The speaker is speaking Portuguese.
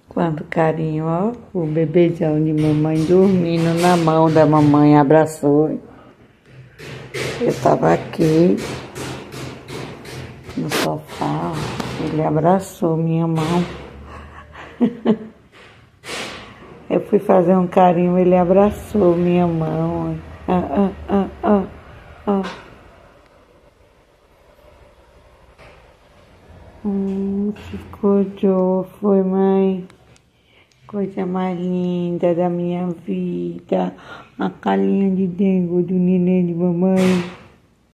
Quanto carinho, ó. O bebezão de mamãe dormindo na mão da mamãe, abraçou. Eu tava aqui no sofá, ele abraçou minha mão. Eu fui fazer um carinho, ele abraçou minha mão. Ficou, foi, mãe. Coisa mais linda da minha vida. A carinha de dengo do neném de mamãe.